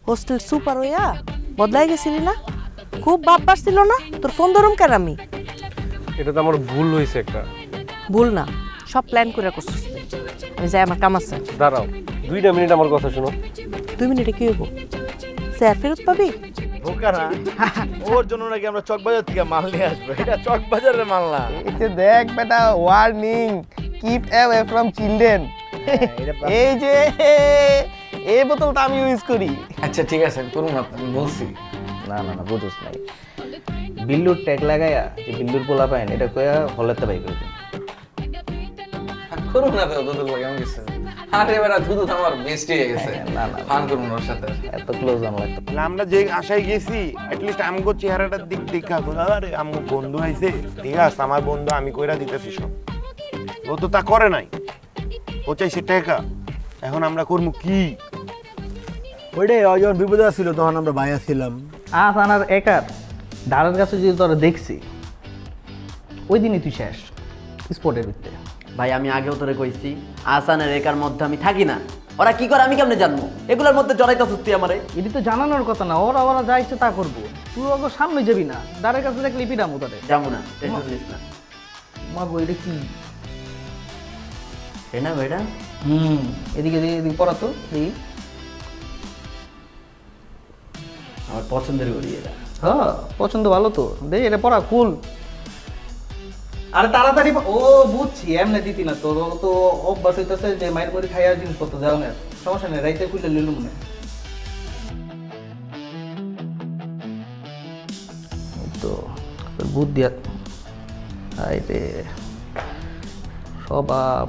Hostel super হইয়া বদলাই গেছিলি না? খুব ভাব পারছিল না? তোর ফোন ধরুম কেন আমি? এটা তো আমার ভুল হয়েছে একটা। ভুল না, সব প্ল্যান করে করছিস তুই। আমি যাই, আমার কাম আছে। দাঁড়াও 2 মিনিট আমার কথা শোনো। 2 মিনিটে কি হইব? স্যার ফেরত পাবি? বোকা না, ওর জন্য নাকি আমরা চকবাজার থেকে মাল নিয়ে আসবো। এটা চকবাজারের মাল না। এতে দেখ বেটা, warning, keep away from children. এই যে এই বোতলটা আমি ইউজ করি। আচ্ছা ঠিক আছে, করুন আপনি, বলছি। না না না, বুঝোস নাই। বিল্লুর ট্যাগ লাগাইয়া যে বিল্লুর পোলা পাইন এটা কয়া হলেতে পাই করে দিন। করুন না তো, দুধ কেমন গেছে? আরে বেটা, দুধ আমার বেস্ট হয়ে গেছে। না, না, ফান করুন ওর সাথে। এত ক্লোজ আমার লাগতো। তাহলে আমরা যে আশায় গেছি, অ্যাটলিস্ট আমগো চেহারাটার দিক দেখা আরে আমগো বন্ধু আইছে, ঠিক আছে আমার বন্ধু, আমি কইরা দিতেছি সব। ও তো তা করে নাই, ও চাইছে টাকা। এখন আমরা করবো কি? ওইটাই যখন বিপদে ছিল তখন আমরা ভাইয়া ছিলাম। আনার একার ধারের কাছে যদি তোরা দেখছি, ওই দিনই তুই শেষ স্পটের ভিতরে। ভাই আমি আগেও তোরে কইছি, আসানের একার মধ্যে আমি থাকি না। ওরা কি করে আমি কেমনে জানবো? এগুলোর মধ্যে জড়াইতেছিস তুই আমারে। এটি তো জানানোর কথা না, ওরা ওরা যা ইচ্ছে তা করবো। তুই ওকে সামনে যাবি না, ধারের কাছে দেখলে পিটামো তাদের। যাবো না, টেনশন নিস না। মা গো, এটা কি? না ভাইটা এদিকে এদিকে এদিকে পড়া তো দেখি। আমার পছন্দের করি এটা। হ্যাঁ, পছন্দ ভালো তো, দেখ এটা পড়া কুল। আরে তাড়াতাড়ি ও বুঝছি, এমনি দিতি না তোর তো অভ্যাস হইতেছে যে মায়ের করে খাইয়া জিনিসপত্র যাও না। সমস্যা নেই, রাইতে খুলে লিলুম না। তো বুদ্ধি রে স্বভাব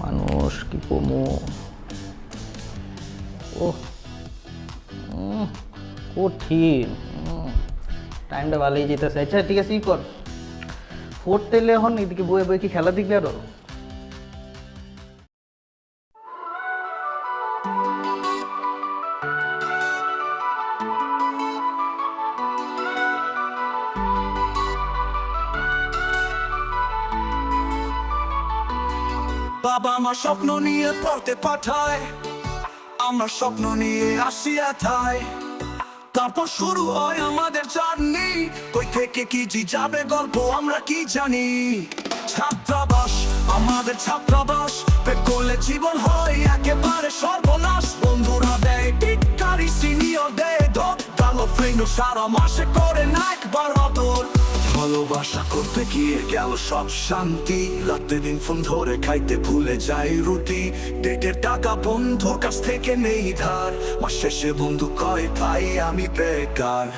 মানুষ কি কমু। ও কঠিন, টাইমটা ভালোই যেতেছে। আচ্ছা ঠিক আছে, ই কর ফোর্থ তেলে এখন এদিকে বয়ে বয়ে কি খেলা দেখবি আরো? বাবা আমার স্বপ্ন নিয়ে পড়তে পাঠায়, আমরা স্বপ্ন নিয়ে আসিয়া থাই। তারপর শুরু হয় আমাদের জার্নি, কই থেকে কি জি যাবে গল্প আমরা কি জানি। ছাত্রাবাস আমাদের ছাত্রাবাস, পেট করলে জীবন হয় একেবারে সর্বনাশ। বন্ধুরা দেয় টিটকারি, সিনিয়র দেয় ধর, কালো ফ্রেন্ড সারা মাসে করে না একবার আদর। ভালোবাসা করতে গিয়ে গেল সব শান্তি, রাতে দিন ফোন ধরে খাইতে ভুলে যাই রুটি। ডেটের টাকা বন্ধুর কাছ থেকে নেই ধার, মাস শেষে বন্ধু কয় ভাই আমি বেকার।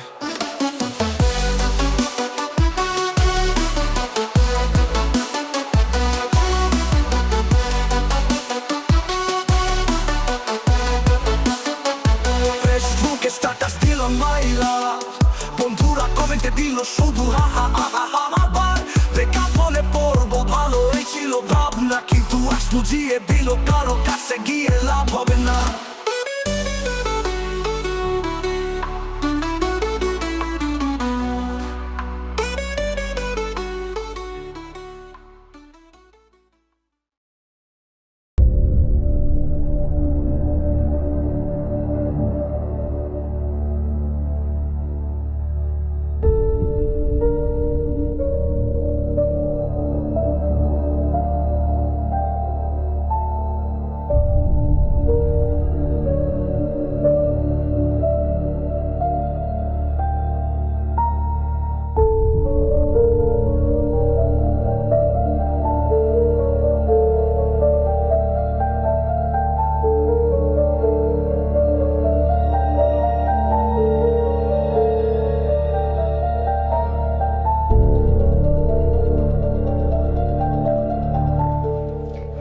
ফেসবুকে স্ট্যাটাস দিল মাইরা, বন্ধুরা কমেন্টে দিল শুধু হা হা হা হা হা। আবার বেকার বলে পড়বো, ভালোই ছিল ভাবনা, কিন্তু আজ বুঝিয়ে দিল কারো কাছে গিয়ে লাভ হবে না।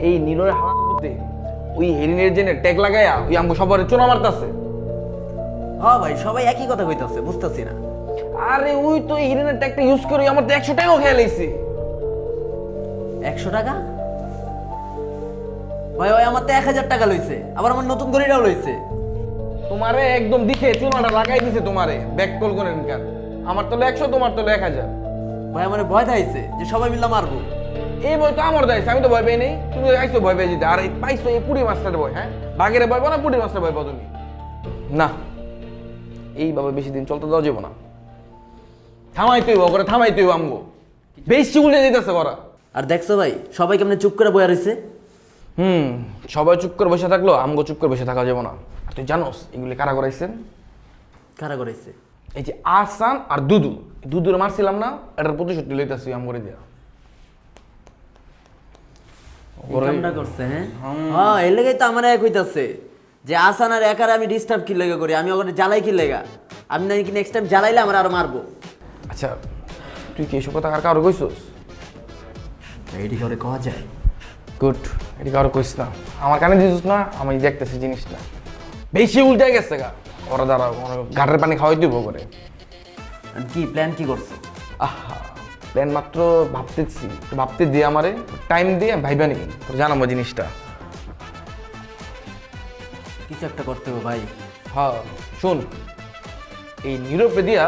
এই নীলের হারাম করতে ওই হেরিনের জেনে ট্যাগ লাগাইয়া ওই আমগো সবার চোনা মারতাছে। হ্যাঁ ভাই, সবাই একই কথা কইতাছে, বুঝতাছি না। আরে ওই তো এই হেরিনের ট্যাগটা ইউজ করে আমার তো 100 টাকাও খেয়ে লাইছে। 100 টাকা? ভাই ওই আমার তো 1000 টাকা লইছে, আবার আমার নতুন গড়িটাও লইছে। তোমারে একদম দিকে চুনাটা লাগাই দিছে, তোমারে ব্যাক কল করেন কার। আমার তো 100, তোমার তো 1000। ভাই আমার ভয় থাইছে যে সবাই মিলে মারবো। এই বই তো আমার দাইছে, আমি তো ভয় পাই নাই। তুমি আইছো ভয় পেয়ে যেতে, আর এই পাইছো এই পুরি মাছটার ভয়। হ্যাঁ, বাঘের ভয় পাও না, পুরি মাছটার ভয় পাও তুমি? না, এইভাবে বেশি দিন চলতে দেওয়া যাবো না। থামাইতে হইব করে, থামাইতে হইব আমগো, বেশি উল্টে যেতেছে করা। আর দেখছো ভাই সবাই কেমনে চুপ করে বয়া রয়েছে। সবাই চুপ করে বসে থাকলো, আমগো চুপ করে বসে থাকা যাবো না। আর তুই জানোস এগুলি কারা করাইছেন? কারা করেছে? এই যে আহসান আর দুদু, দুদুরে মারছিলাম না, এটার প্রতিশোধ লইতেছি আম করে দিয়া। এই কামটা করছে, হ্যাঁ হ্যাঁ, এর লেগেই তো আমার এক হইতাছে যে আসান আর একারে আমি ডিস্টার্ব কি লেগে করি, আমি ওখানে জ্বালাই কি লেগা, আমি নাকি নেক্সট টাইম জ্বালাইলে আমার আরো মারবো। আচ্ছা তুই কি এসব কথা আর কারো কইছস? এটি করে কওয়া যায়? গুড, এটি কারো কইস না, আমার কানে দিছিস না, আমি দেখতেছি জিনিসটা বেশি উল্টে গেছে গা। ওরা দ্বারা ঘাটের পানি খাওয়াই দিব করে। আর কি প্ল্যান কি করছো? আহা, প্ল্যান মাত্র ভাবতেছি, ভাবতে দিয়ে আমারে টাইম দিয়ে ভাইবা নি, তোর জানাবো জিনিসটা। কিছু একটা করতে হবে ভাই। হ্যাঁ শোন, এই নীরবে দিয়া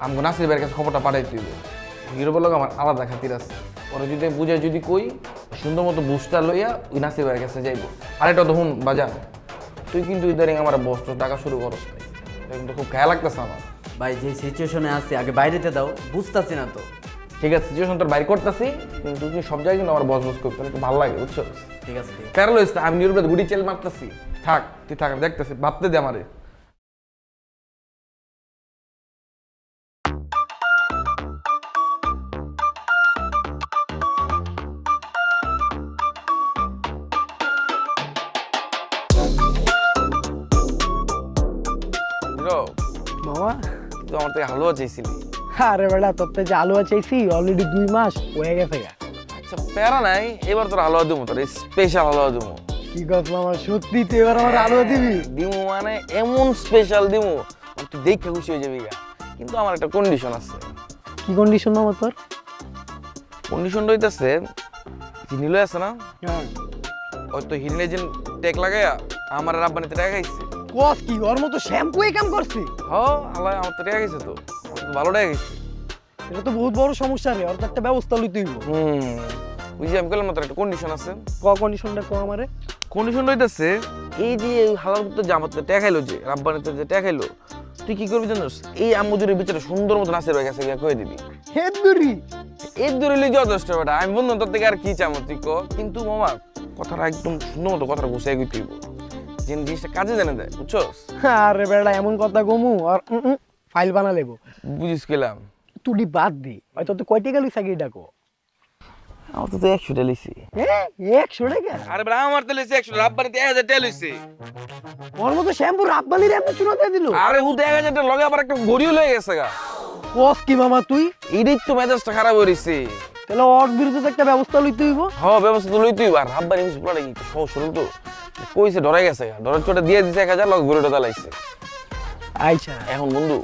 আমাকে নাসির ভাইয়ের কাছে খবরটা পাঠাই দিব। নীরবের লোক আমার আলাদা খাতির আছে, ওরা যদি বুঝে যদি কই সুন্দর মতো বুস্টার লইয়া ওই নাসির ভাইয়ের কাছে যাইব। আর এটা তো হুন বাজা, তুই কিন্তু ইদারিং আমার বস্ত্র টাকা শুরু করস নাই, এটা কিন্তু খুব গায়ে লাগতেছে আমার। ভাই যে সিচুয়েশনে আছি আগে বাইরেতে দাও, বুঝতাছি না তো। ঠিক আছে, সিচুয়েশন তোর বাইর করতেছি, কিন্তু তুই সব জায়গায় কিন্তু আমার বস বস করতে একটু ভালো লাগে, বুঝছো? ঠিক আছে ঠিক আছে। প্যারাল হয়েছে, আমি নীরবে গুড়ি চেল মারতেছি, থাক তুই থাক, দেখতেছি, ভাবতে দে আমারে। মামা তুই আমার থেকে হালুয়া চাইছিলি। আরে বেটা তোর তো যে আলুয়া চাইছি অলরেডি 2 মাস হয়ে গেছে গা। আচ্ছা প্যারা নাই, এবার তোর হালুয়া দেবো, তোর স্পেশাল হালুয়া দেবো। কি কথা মামা, সত্যি তুই এবার আমার আলুয়া দিবি? দিমু মানে এমন স্পেশাল দিমু তুই দেখে খুশি হয়ে যাবি গা। কিন্তু আমার একটা কন্ডিশন আছে। কি কন্ডিশন মামা তোর? কন্ডিশনটা হইতাছে, হিনিলো আছে না, ওই তো হিনিলে যে টেক লাগাইয়া আমার রাব্বানিতে টাকা খাইছে। কস কি ওর মতো শ্যাম্পু এই কাম করছি? আল্লাহ আমার তো টাকা খাইছে, তো আমার তো ভালো টাকা খাইছে। এটা তো বহুত বড় সমস্যা রে, ওর তো একটা ব্যবস্থা লইতে হইব। বুঝি আমি বললাম তোর একটা কন্ডিশন আছে। কন্ডিশনটা কো আমারে। কন্ডিশনটা হইতাছে, এই যে হালাল তো যে আমার তো টাকা খাইলো, যে রাব্বানিতে যে টাকা খাইলো, তুই কি করবি জানোস? এই আম্মুজুরের ভিতরে সুন্দর মতো নাচের হয়ে গেছে, কয়ে দিবি হেদ দড়ি এর দূরে যথেষ্ট বেটা। আমি বন্ধু তোর থেকে আর কি চামো তুই ক, কিন্তু মামা কথাটা একদম সুন্দর মতো কথাটা গুছিয়ে তুই যে জিনিসটা কাজে জানে দেয়, বুঝছস? আরে বেটা এমন কথা গমু আর ফাইল বানা লেবো। বুঝিস গেলাম তুই বাদ দি, হয়তো তুই কয় টাকা লইছ আগে ডাকো? আমার তো 100 টাকা লিছি। হ্যাঁ 100 টাকা? আরে বেটা আমার তো লিছি 100, রাব্বানিতে 1000 টাকা লিছি। ওর মতো শ্যাম্পু রাব্বানির এমন চুনা দিয়ে দিল? আরে হুদ 1000 টাকা লগে আবার একটা গড়িও লয়ে গেছে গা। কস কি মামা তুই? এদিক তো মেজাজটা খারাপ হইছে। তাহলে ওর বিরুদ্ধে তো একটা ব্যবস্থা লইতে হইব। হ্যাঁ ব্যবস্থা তো লইতেই, আর রাব্বানি কিছু পুরো কি সহজ সরল তো, কইছে ডরাই গেছে গা, ডরার চোটে দিয়ে দিছে 1000, লগে গড়িটা দালাইছে। আচ্ছা এখন বন্ধু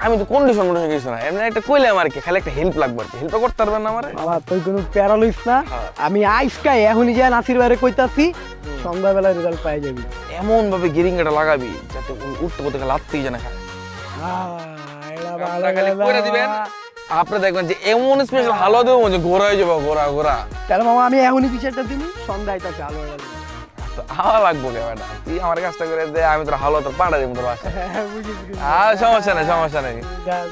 আমি তো কন্ডিশন মনে কিছু না, এমনি একটা কইলাম আর কি, খালি একটা হেল্প লাগবে আর কি, হেল্প করতে পারবেন না আমারে? বাবা তুই কোনো প্যারা লইস না, আমি আইসকাই এখনই যা নাসির বাইরে কইতাছি, সন্ধ্যাবেলা রেজাল্ট পাই যাবি। এমন ভাবে গেরিংটা লাগাবি যাতে উঠতে করতে লাত্তেই জানা খায়। খালি কইরা দিবেন, আপনি দেখবেন যে এমন স্পেশাল হালুয়া দেবো যে ঘোরা হয়ে যাবো, ঘোরা ঘোরা। তাহলে মামা আমি এখনই পিছাটা দিবি, সন্ধ্যায় তাকে আলো হয়ে যাবে। তো হাওয়া লাগবো কে বেটা, তুই আমার কাজটা করে দে, আমি তোর হালুয়া তোর পাঠা দেবো তোর বাসায়। সমস্যা নেই সমস্যা নেই,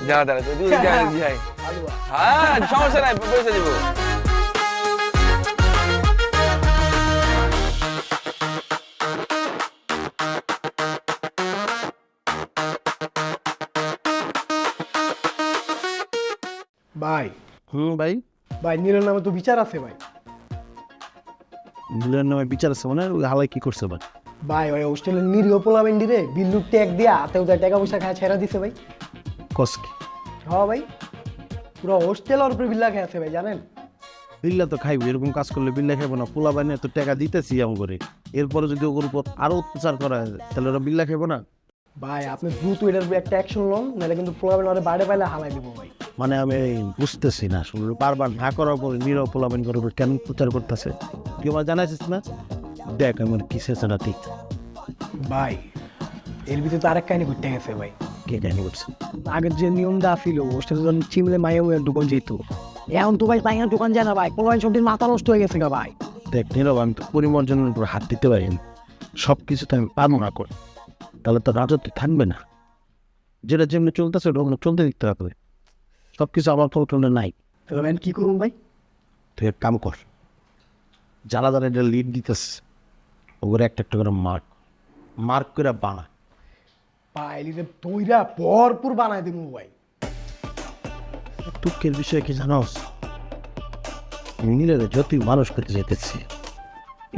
যা দাঁড়া তুই যাই। হ্যাঁ সমস্যা নাই, পয়সা দিব। ভাই ভাই ভাই নীলের নামে তো বিচার আছে ভাই। মিলের নামে বিচার আছে মানে ওই হালাই কি করছে ভাই? ভাই ওই হোস্টেলের নিরীহ পোলাবেন্ডি রে বিল্লুর ট্যাগ দিয়া হাতেও যায় টাকা পয়সা খায় ছেড়া দিছে ভাই। কসকি হ্যাঁ ভাই পুরো হোস্টেল ওর উপরে বিল্লা খেয়ে আছে ভাই, জানেন? বিল্লা তো খাইবে, এরকম কাজ করলে বিল্লা খাইবো না? পোলা বাইনে তো টাকা দিতেছি এমন করে, এরপরে যদি ওর উপর আরো অত্যাচার করা হয় তাহলে ওরা বিল্লা খাইবো না? ভাই আপনি দ্রুত এটার উপরে একটা অ্যাকশন লন, নাহলে কিন্তু পোলাবেন ওরে বাইরে পাইলে হালাই দিব ভাই। মানে আমি বুঝতেছি না, শুনলে বারবার না করার পরে নীরব পোলাবেন করার উপর কেন প্রচার করতেছে? তুই আমার জানাইছিস না? দেখ আমার কিসে না ঠিক। ভাই এর ভিতরে তো আরেক কাহিনী ঘুরতে গেছে ভাই। কে জানি করছে? আগের যে নিয়মটা ছিল হোস্টেলে যখন চিমলে মাইয়া মাইয়ের দোকান যেত, এখন তো ভাই মাইয়ার দোকান যায় না ভাই, পোলাবেন সব দিন মাথা নষ্ট হয়ে গেছে গা ভাই। দেখ নীরব, আমি তো পরিমার্জনের উপর হাত দিতে পারি না, সব কিছুতে আমি পারবো না করে, তাহলে তো রাজত্ব থাকবে না। যেটা যেমনি চলতেছে ওটা চলতে দিতে হবে, সব কিছু আমার কন্ট্রোলে নাই। তাহলে আমি কি করুন ভাই? তুই এক কাম কর, যারা যারা এটা লিড দিতেছে ওগুলো একটা একটা করে মার্ক করে বানা। পাইলিতে তৈরা ভরপুর বানাই দেবো ভাই। দুঃখের বিষয় কি জানোস, মিলের যতই মানুষ করতে যেতেছে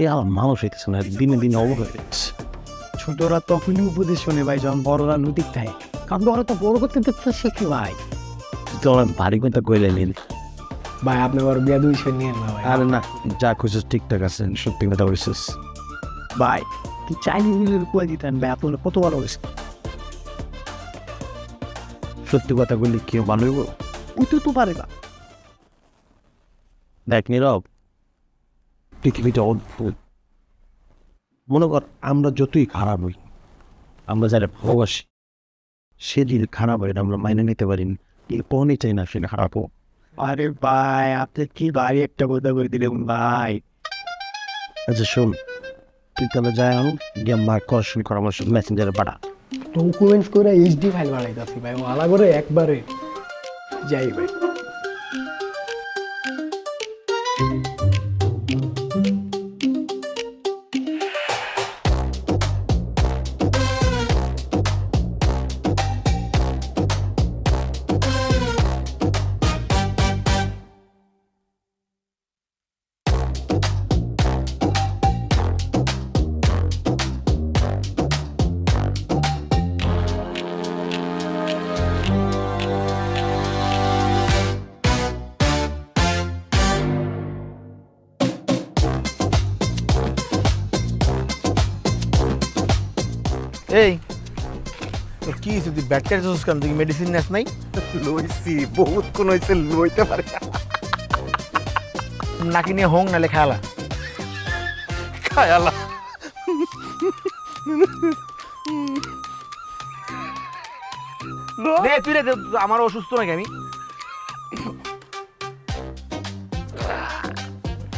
এ আমার মানুষ হইতেছে না, দিনে দিনে অবহেলা হয়ে যাচ্ছে। ছোটরা তখনই উপদেশ শোনে ভাই যখন বড়রা নদীর খায়, কারণ ওরা তো বড় করতে দেখতেছে কি ভাই। তো আমার বাড়ি কথা কইলে নিন ভাই আপনি আবার বিয়া দুই সে নিয়ে না ভাই। আরে না, যা খুঁজছিস ঠিকঠাক আছে, সত্যি কথা বলছিস। ভাই তুই চাইনিজ মিলের কুয়া দিতেন ভাই, আপনার কত ভালো হয়েছে। সত্যি কথা বললে কেউ ভালো হইব? ওই তো পারে না। দেখ নীরব, পৃথিবীটা অদ্ভুত। মনে কর আমরা যতই খারাপ হই, আমরা যারা ভালোবাসি সেদিন খারাপ হয় আমরা মাইনে নিতে পারি না, কখনই চাই না সেটা খারাপ হোক। আরে ভাই আপনি কি ভাই একটা কথা করে দিলেন ভাই। আচ্ছা শোন, তুই তাহলে যাই আনো গিয়ে মার্ক করা শুরু কর, আমার মেসেঞ্জারে পাঠা। ডকুমেন্টস করে এইচডি ফাইল বানাইতেছি ভাই, আলা করে একবারে যাই ভাই। এই তোর কি হয়েছে, তুই ব্যাট কাটছিস কেন? তুই মেডিসিন নেস নাই? লইছি বহুত কোন হইছে, লইতে পারে নাকি নিয়ে হোং নালে খেয়ালা খায়ালা। নে তুই রে, আমার অসুস্থ নাকি আমি?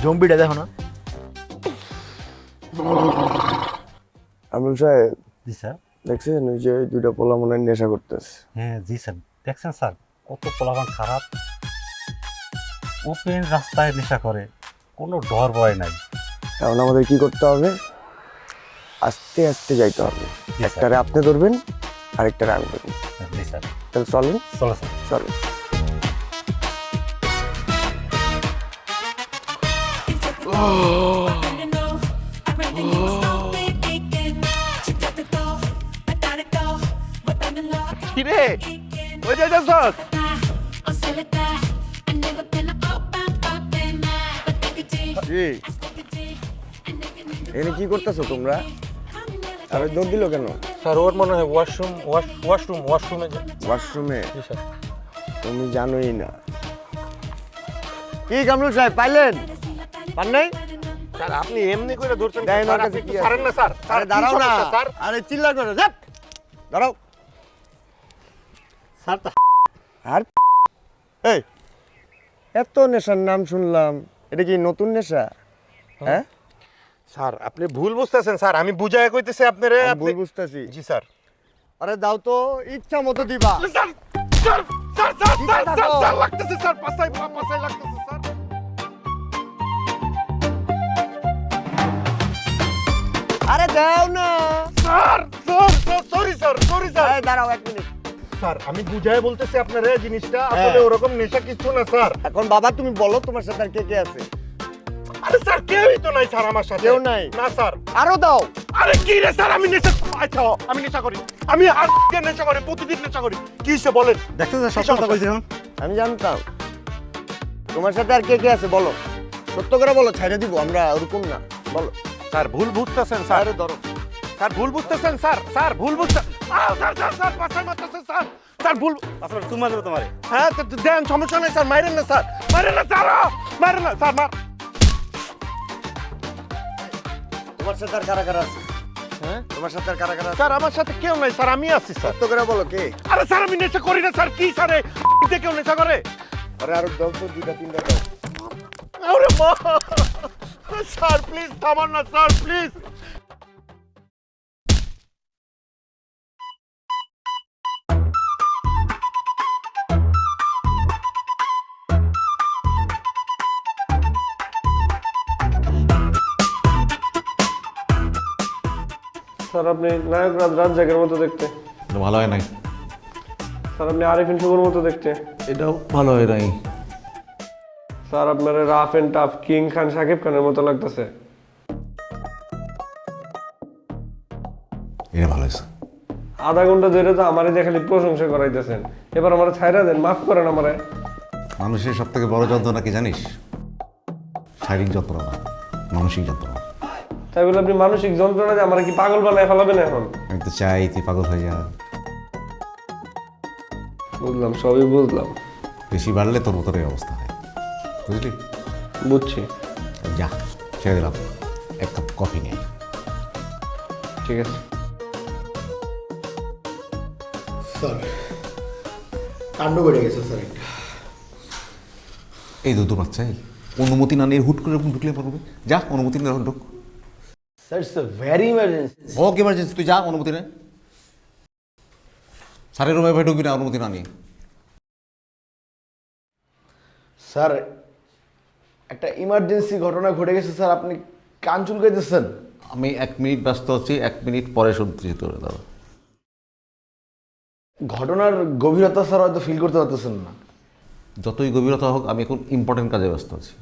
জম্বিটা দেখো না। আমরুল সাহেব জি স্যার। দেখছেন ওই যে দুইটা পোলা মনে হয় নেশা করতেছে। হ্যাঁ জি স্যার, দেখছেন স্যার কত পোলাপান খারাপ, ওপেন রাস্তায় নেশা করে, কোনো ডর ভয় নাই। এখন আমাদের কি করতে হবে, আস্তে আস্তে যাইতে হবে। জি স্যার। একটারে আপনি ধরবেন আরেকটারে আমি ধরবেন। জি স্যার, তাহলে চলেন চলো স্যার। চলেন। কিরে ওই যে যাস এখানে কি করতেছো তোমরা? আরে দৌড় দিল কেন? স্যার ওর মনে হয় ওয়াশরুমে ওয়াশরুমে? তুমি জানোই না। কি কামরুল সাহেব পাইলেন? পান নাই? স্যার আপনি এমনি করে ধরছেন দেন ওর স্যার, কাছে আপনি কি একটু আছে? ছাড়েন না স্যার। আরে দাঁড়াও না স্যার আরে চিল্লা করো, যাপ দাঁড়াও। স্যার আর এই এত নেশার নাম শুনলাম, এটা কি নতুন নেশা? হ্যাঁ স্যার আপনি ভুল বুঝতেছেন স্যার, আমি বুঝায় কইতেছি আপনারে। আমি আপনি ভুল বুঝতেছি? জি স্যার। আরে দাও তো, ইচ্ছা মতো দিবা। স্যার স্যার স্যার স্যার দিতে স্যার থাকো। স্যার লাগতেছে স্যার, পাছাই লাগতেছে স্যার। আরে দাও না। স্যার সরি স্যার এই দাঁড়াও এক মিনিট। স্যার আমি বুঝায় বলতেছি আপনারে জিনিসটা, আসলে ওরকম নেশা কিছু না স্যার। এখন বাবা তুমি বলো তোমার সাথে আর কে কে আছে? আরে স্যার কেউই তো নাই স্যার আমার সাথে। কেউ নাই? না স্যার। আরো দাও। আরে কি রে স্যার, আমি নেশা, আচ্ছা আমি নেশা করি, আমি আর নেশা করি, প্রতিদিন নেশা করি। কি সে বলেন? দেখছেন স্যার, সব কথা কইছি এখন। আমি জানতাম। তোমার সাথে আর কে কে আছে বলো, সত্য করে বলো, ছাইড়া দিব আমরা, ওরকম না বলো। স্যার ভুল বুঝতেছেন স্যার। আরে ধরো। স্যার ভুল বুঝতেছেন স্যার, স্যার ভুল বুঝতেছেন। স্যার স্যার স্যার পাছাই মারতেছেন স্যার, স্যার ভুল। আসলে তুমি মারবে তোমারে। হ্যাঁ তো দেন, সমস্যা নাই স্যার, মারেন না স্যার, মারেন না স্যার, মারেন না স্যার, মার। তোমার সাথে আর কারা কারা আছে? হ্যাঁ তোমার সাথে আর কারা কারা আছে? স্যার আমার সাথে কেউ নাই স্যার, আমি আছি স্যার। সত্য করে বলো কে? আরে স্যার আমি নেশা করি না স্যার, কি স্যার কেউ নেশা করে? আরে আরো দাও তো, দুইটা তিনটা দাও। আরে মা স্যার প্লিজ থামান না স্যার, প্লিজ। স্যার আপনি নায়ক রাজ্জাকের মতো দেখতে। এটা ভালো হয় নাই। স্যার আপনি আরিফিন শুভর মতো দেখতে। এটাও ভালো হয় নাই। স্যার আপনার রাফ এন্ড টাফ কিং খান সাকিব খানের মতো লাগতেছে। এটা ভালো হয়েছে। আধা ঘন্টা ধরে তো আমারই দিয়ে খালি প্রশংসা করাইতেছেন, এবার আমার ছাইরা দেন, মাফ করেন আমারে। মানুষের সব থেকে বড় যন্ত্রণা কি জানিস? শারীরিক যন্ত্রণা, মানসিক যন্ত্রণা। তাই বলে আপনি মানসিক যন্ত্রণা দিয়ে আমার কি পাগল বানায় ফেলাবেন এখন? আমি তো চাই তুই পাগল হয়ে যা। বুঝলাম, সবই বুঝলাম। বেশি বাড়লে তোর মতোর এই অবস্থা হয়, বুঝলি? বুঝছি। যা, ছেড়ে দিলাম, এক কাপ কফি নিয়ে। ঠিক আছে স্যার, কাণ্ড বেড়ে গেছে স্যার। এই দুটো বাচ্চা অনুমতি না নিয়ে হুট করে এরকম ঢুকলে পারবে? যা, অনুমতি নিয়ে ঢুক। Sir it's very emergency. হোক এমার্জেন্সি, তুই যা, অনুমতি নে। স্যারের রুমে ভাই ঢুকবি না অনুমতি না নিয়ে। স্যার, একটা ইমার্জেন্সি ঘটনা ঘটে গেছে স্যার, আপনি কান চুলকাইতেছেন। আমি 1 মিনিট ব্যস্ত আছি, 1 মিনিট পরে শুনতেছি তোর দাদা। ঘটনার গভীরতা স্যার হয়তো ফিল করতে পারতেছেন না। যতই গভীরতা হোক, আমি এখন ইম্পর্টেন্ট কাজে ব্যস্ত আছি।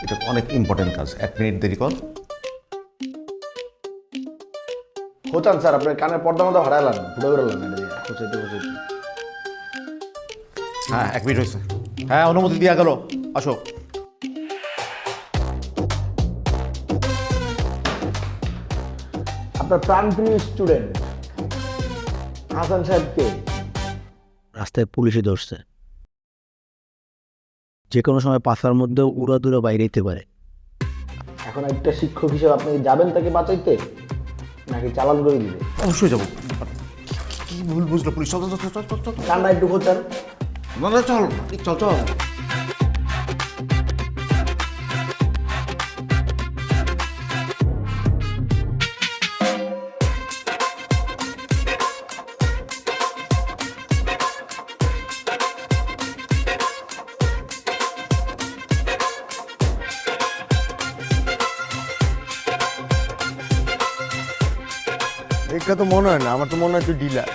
এটা অনেক ইম্পর্টেন্ট কাজ, 1 মিনিট দেরি কর। হোচান স্যার, আপনার কানের পর্দা মতো হারাইলাম, ফুটে বেরোলাম এটা দিয়ে হোচাইতে হোচাইতে। হ্যাঁ, 1 মিনিট হয়েছে। হ্যাঁ, অনুমতি দেওয়া গেল, আসো। আপনার প্রাণপ্রিয় স্টুডেন্ট হাসান সাহেবকে রাস্তায় পুলিশে ধরছে। যে কোনো সময় পাশার মধ্যে উড়াদুরা বাইরে যেতে পারে। এখন একটা শিক্ষক হিসেবে আপনি যাবেন তাকে বাঁচাইতে, নাকি চালান করে দিবে? অবশ্যই যাবো। কি ভুল বুঝলো পুলিশ? চল চল চল চল চল। কান্না একটু হোচান। না না, চল চল চল। দেখা তো মনে হয় না, আমার তো মনে হয় তুই ডিলার।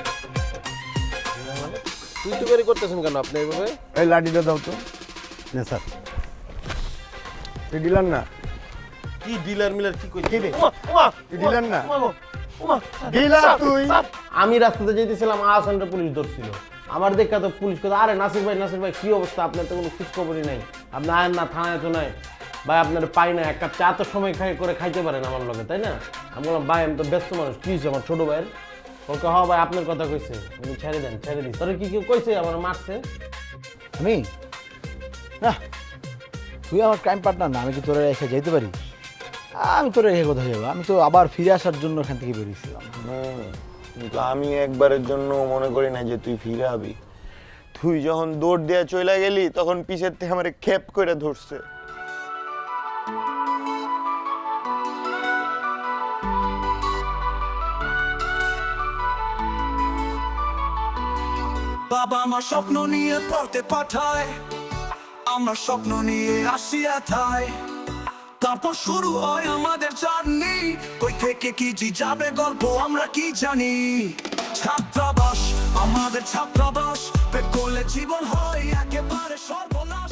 তুই তো বেরি করতেছেন কেন আপনি এইভাবে? এই লাঠিটা দাও তো। না স্যার, তুই ডিলার না? কি ডিলার মিলার কি কই? তুই ডিলার না? ডিলার তুই? আমি রাস্তাতে যেতেছিলাম, আসানটা পুলিশ ধরছিল। আমার দেখা তো পুলিশ কথা, আরে নাসির ভাই কি অবস্থা, আপনার তো কোনো খোঁজ খবরই নাই, আপনি আয়েন না থানায় তো নাই ভাই, আপনার পাই না, এক কাপ চা তো সময় করে খাইতে পারেন আমার লগে, তাই না? আমি বললাম ভাই আমি তো ব্যস্ত মানুষ, কি হয়েছে আমার ছোট ভাইয়ের? ওকে হ ভাই আপনার কথা কইছে, উনি ছেড়ে দেন, ছেড়ে দিন। তোর কি কেউ কইছে আমার মারছে? আমি না, তুই আমার ক্রাইম পার্টনার না, আমি কি তোরা রেখে যেতে পারি? আমি তোরা রেখে কোথায় যাবো? আমি তো আবার ফিরে আসার জন্য এখান থেকে বেরিয়েছিলাম। কিন্তু আমি একবারের জন্য মনে করি না যে তুই ফিরে আবি। তুই যখন দৌড় দিয়ে চলে গেলি, তখন পিছের থেকে আমার খেপ করে ধরছে। বাবা মা স্বপ্ন নিয়ে পড়তে পাঠায়, আমরা স্বপ্ন নিয়ে আসি এথায়। তারপর শুরু হয় আমাদের জার্নি, কই থেকে কি যাবে গল্প আমরা কি জানি। ছাত্রাবাস, আমাদের ছাত্রাবাস, পেট করলে জীবন হয় একেবারে সর্বনাশ।